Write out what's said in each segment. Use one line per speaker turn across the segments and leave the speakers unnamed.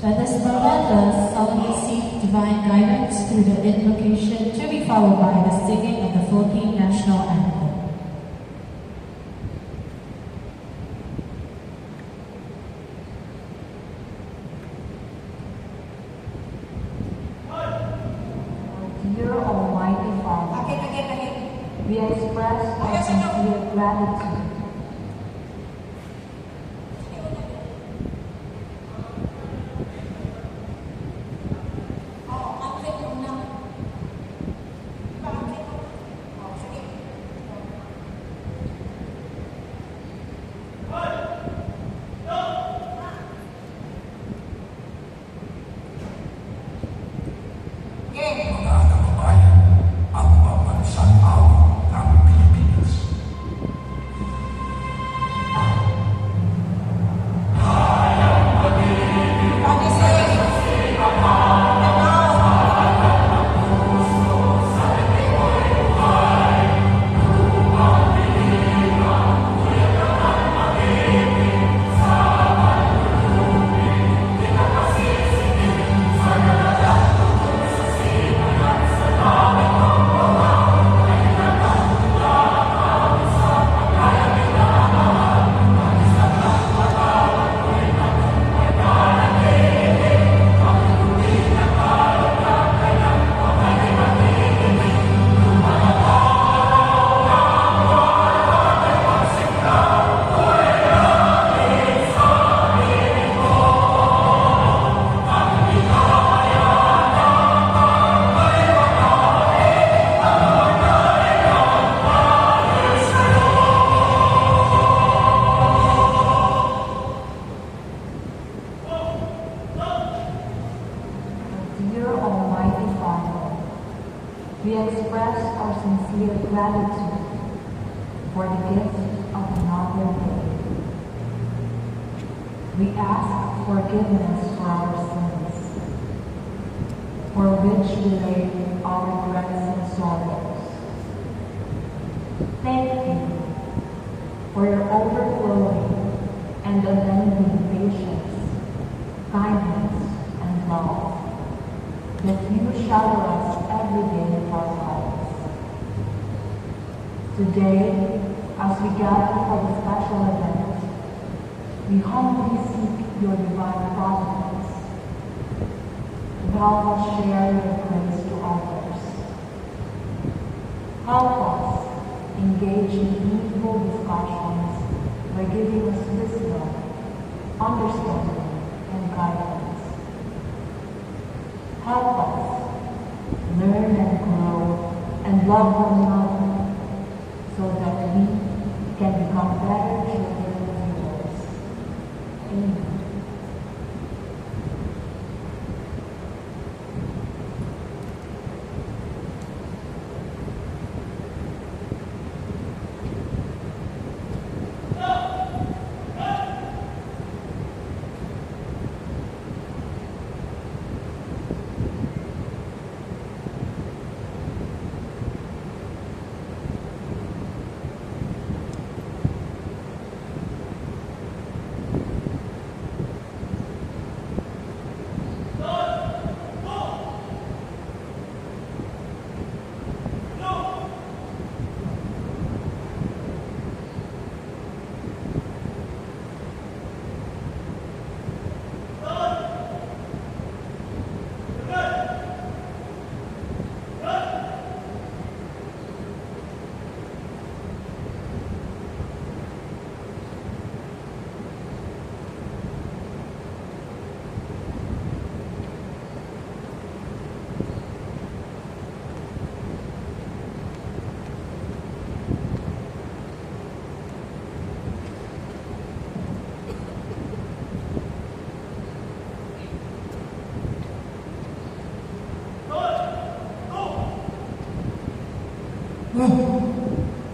So at this moment, let's solemnly seek divine guidance through the invocation to be followed by the singing of the Philippine National Anthem.
Dear Almighty Father, we express our sincere gratitude
mga kababayan, ang pambansang awit ng Pilipinas.
Dear Almighty Father, we express our sincere gratitude for the gift of another day. We ask forgiveness for our sins, for which we lay our regrets and sorrows. Thank you for your overflowing and unending patience, kindness, and love that you shower us every day of our lives. Today, as we gather for the special event, we humbly seek your divine providence to help us share your grace to others. Help us engage in meaningful discussions by giving us wisdom, understanding, and guidance. Help us learn and grow and love one another so that we can become better children of yours. Amen.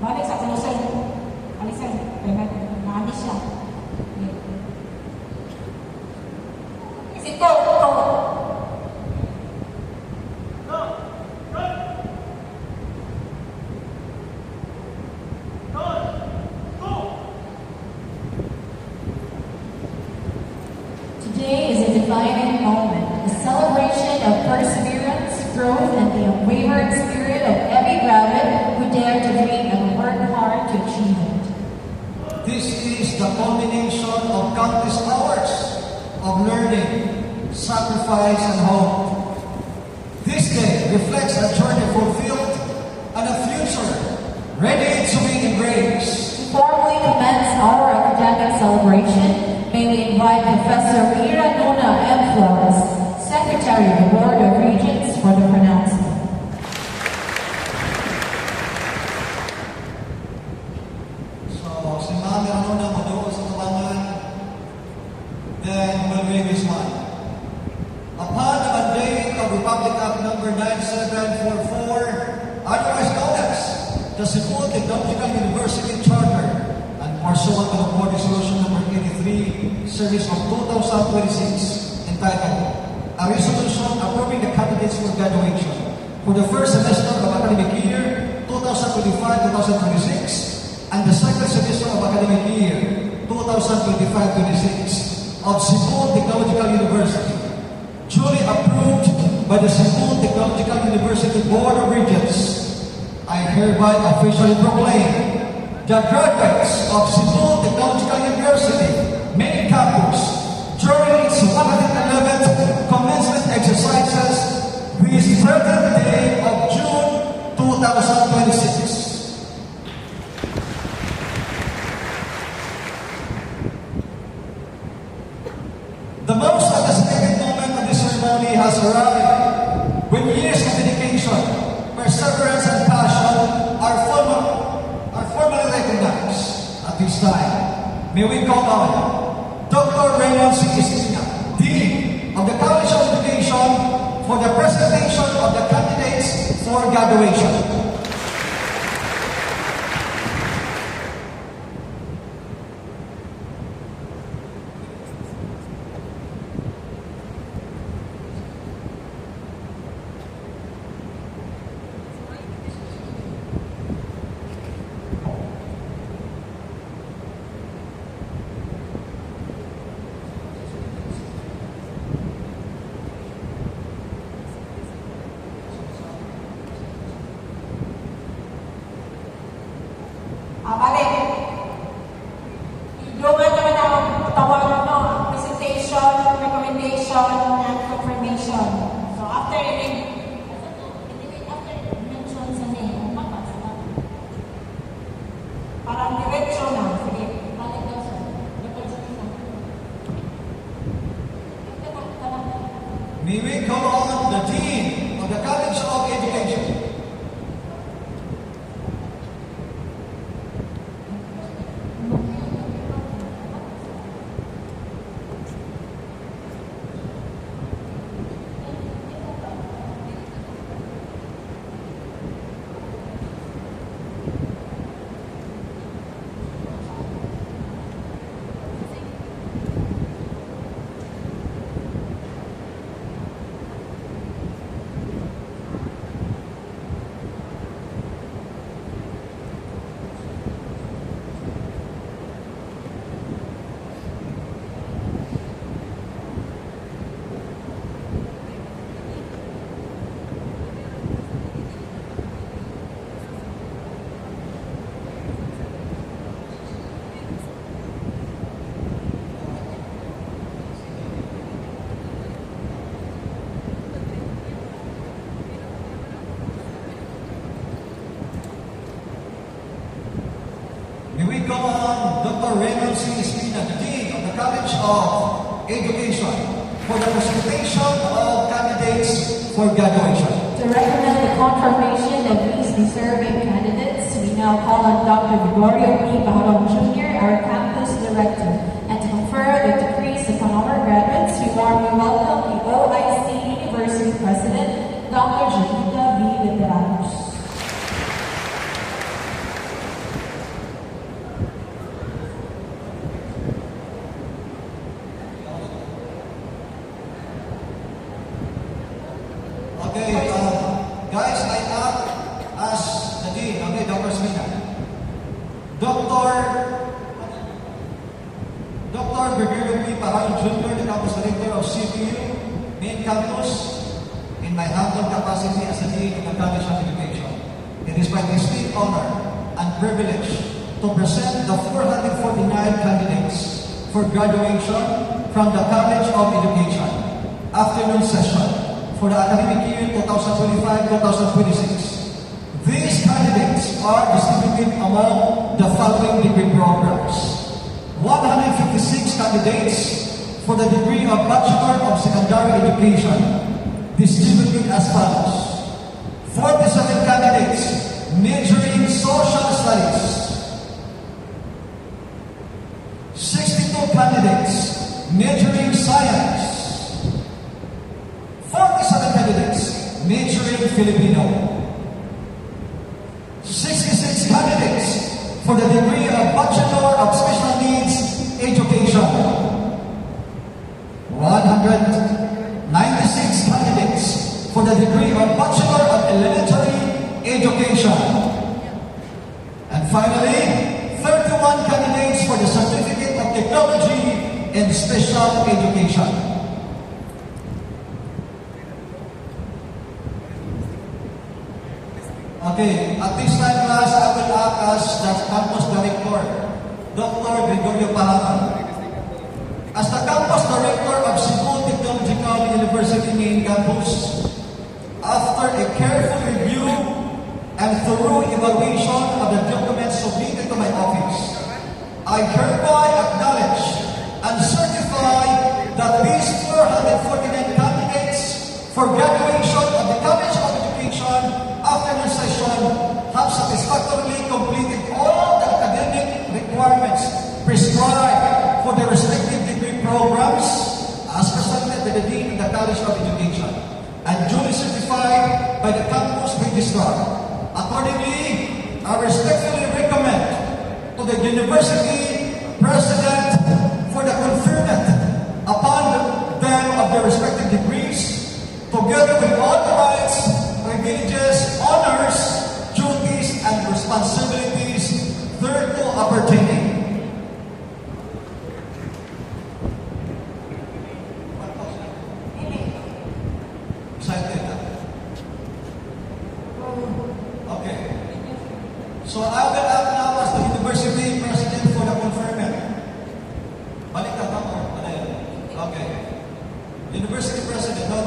Balik sa kalusan. Alisan. Kaya naalis siya. Ito.
Today is a divine
of countless hours of learning, sacrifice, and hope. This day reflects a journey fulfilled and a future ready to be embraced.
To formally commence our academic celebration, may we invite Professor Mira Nona M. Flores, Secretary of the Board of Regents, for the pronouncement.
So, si Mami Nona madoon sa tabangan, then will read this one. Upon the mandate of Republic Act number 9744, otherwise known as the Cebu Technological University Charter, and pursuant to the Board Resolution number 83, Series of 2026, entitled, a resolution approving the candidates for graduation for the first semester of academic year 2025-2026 and the second semester of academic year 2025-26 of Cebu Technological University, duly approved by the Cebu Technological University Board of Regents. I hereby officially proclaim the graduates of Cebu Technological University main campus during its 111th commencement exercises this 3rd day of June 2026. The most anticipated moment of this ceremony has arrived when years of dedication, perseverance, and passion are formally recognized. At this time, may we call on Dr. Raymond C. Espina, Dean of the College of Education, for the presentation of the candidates for graduation.
Balik. Idungan naman ang tawag presentation, recommendation, and confirmation. So after mention sa name, parang diretso na. Sige, balik daw sir.
May we call on the Dean of the College of Education. May we call on Dr. Raymond C. Espina, the Dean of the College of Education, for the presentation of candidates for graduation.
To recommend the confirmation of these deserving candidates, we now call on Dr. Gregorio P. Baharong Jr., our campus director, and to confer the decrees upon our graduates, we warmly welcome the OIC University President, Dr. Janita V. Veteranos.
Okay, guys, I act as the Dean, okay, Dr. Espina. Dr. Gregorio P. Baharong Jr., the campus director of CPU, main campus, in my humble capacity as the Dean of the College of Education. It is my distinct honor and privilege to present the 449 candidates for graduation from the College of Education. Afternoon session for the academic year 2025-2026. These candidates are distributed among the following degree programs. 156 candidates for the degree of Bachelor of Secondary Education, distributed as follows. 47 candidates majoring Social Studies. 62 candidates majoring Science. 47 candidates majoring Filipino. 66 candidates for the degree of Bachelor of Special Needs Education. 196 candidates for the degree of Bachelor of Elementary Education. And finally, 31 candidates for the Certificate of Technology in Special Education. Okay, at this time, class, I will act as the campus director, Dr. Gregorio Pahaman. As the campus director of Cebu Technological University Main Campus, after a careful review and thorough evaluation of the documents submitted to my office, I hereby acknowledge and certify that these 449 candidates for graduation of the College of Education afternoon session have satisfactorily completed all the academic requirements prescribed for their respective degree programs as presented by the Dean of the College of Education and duly certified by the campus registrar. Accordingly, I respectfully recommend to the university president for the conferment upon them of their respective degrees, together with all the rights, privileges, honors, duties, and responsibilities thereto appertaining. Excited? Okay. So I will act now as the university president for the conferment. Balik ka ba? Ano yun? Okay. University president, no?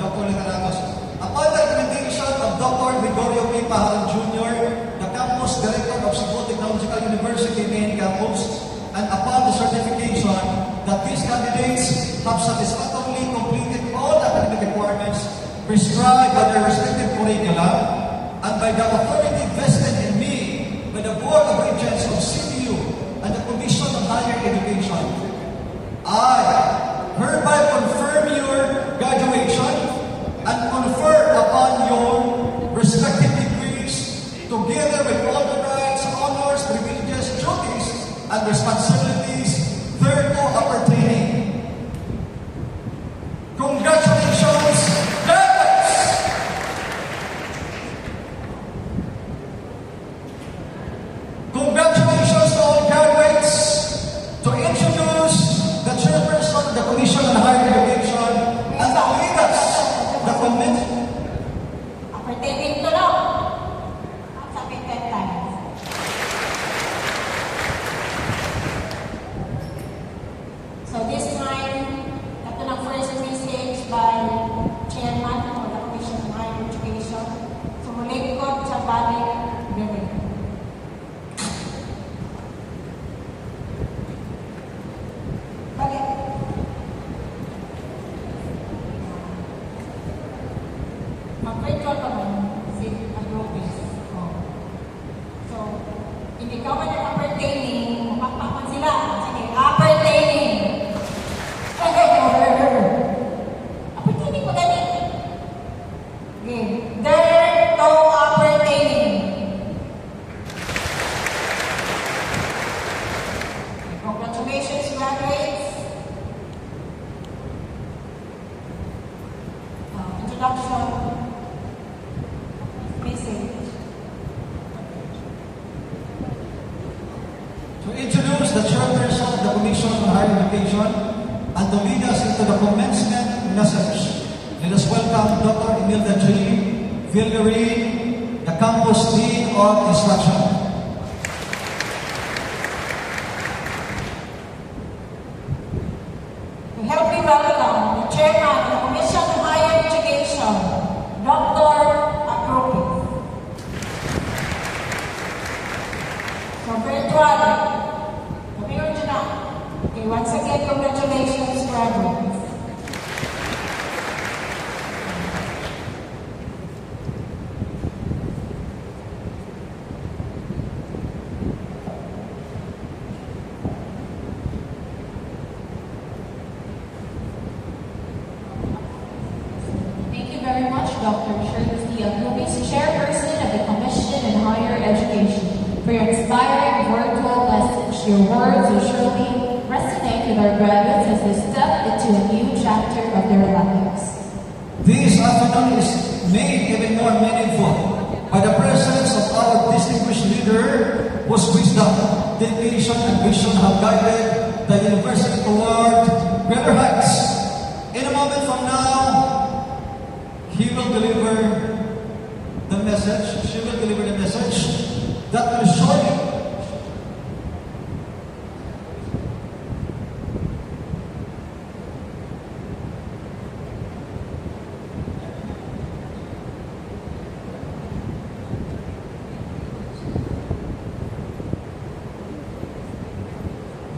Dr. Licaratos. Upon the recommendation of Dr. Gregorio P. Pahalan Jr., the campus director of Cebu Technological University Main Campus, and upon the certification that these candidates have satisfactorily completed all the academic requirements prescribed by their respective curricula, and by the authority vested in me by the Board of Regents of CTU and the Commission on Higher Education, I hereby confirm your graduation and confer upon your respective degrees, together with all the rights, honors, privileges, duties, and responsibilities thereto appertaining. Congratulations, graduates! Congratulations to all graduates. To introduce the chairperson of the Commission on Higher Education and the leaders, the committee.
Appertaining to law. Sabi 10 times. So this time, ito ng first message by Chairman of the Commission on Higher Education. Sumulingkod sa balik bibig. Balik. Mag-virtual ka ba? Si Agrobis. So, hindi ka man yung appertaining, mapakpakan sila. Sige, appertaining. Appertaining mo gani. Okay. There to appertaining. Congratulations, graduates. Introduction. Message.
To introduce the chairperson of the Commission on Higher Education and to lead us into the commencement message, let us welcome Dr. Imelda G. Vilgari, the Campus Dean of Instruction.
So virtual, meron dyan na. Okay, once again, congratulations, graduates.
Thank you very much, Dr. Shirley C. Aglubis, Chairperson of the Commission on Higher Education, for your inspiring virtual message. Your words will surely resonate with our graduates as they step into a new chapter of their lives.
This afternoon is made even more meaningful by the presence of our distinguished leader whose wisdom, dedication, and vision have guided the university toward greater heights. In a moment from now, he will deliver the message, she will deliver the message that will surely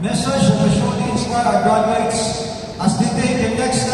message that will surely inspire our graduates as they take the next step.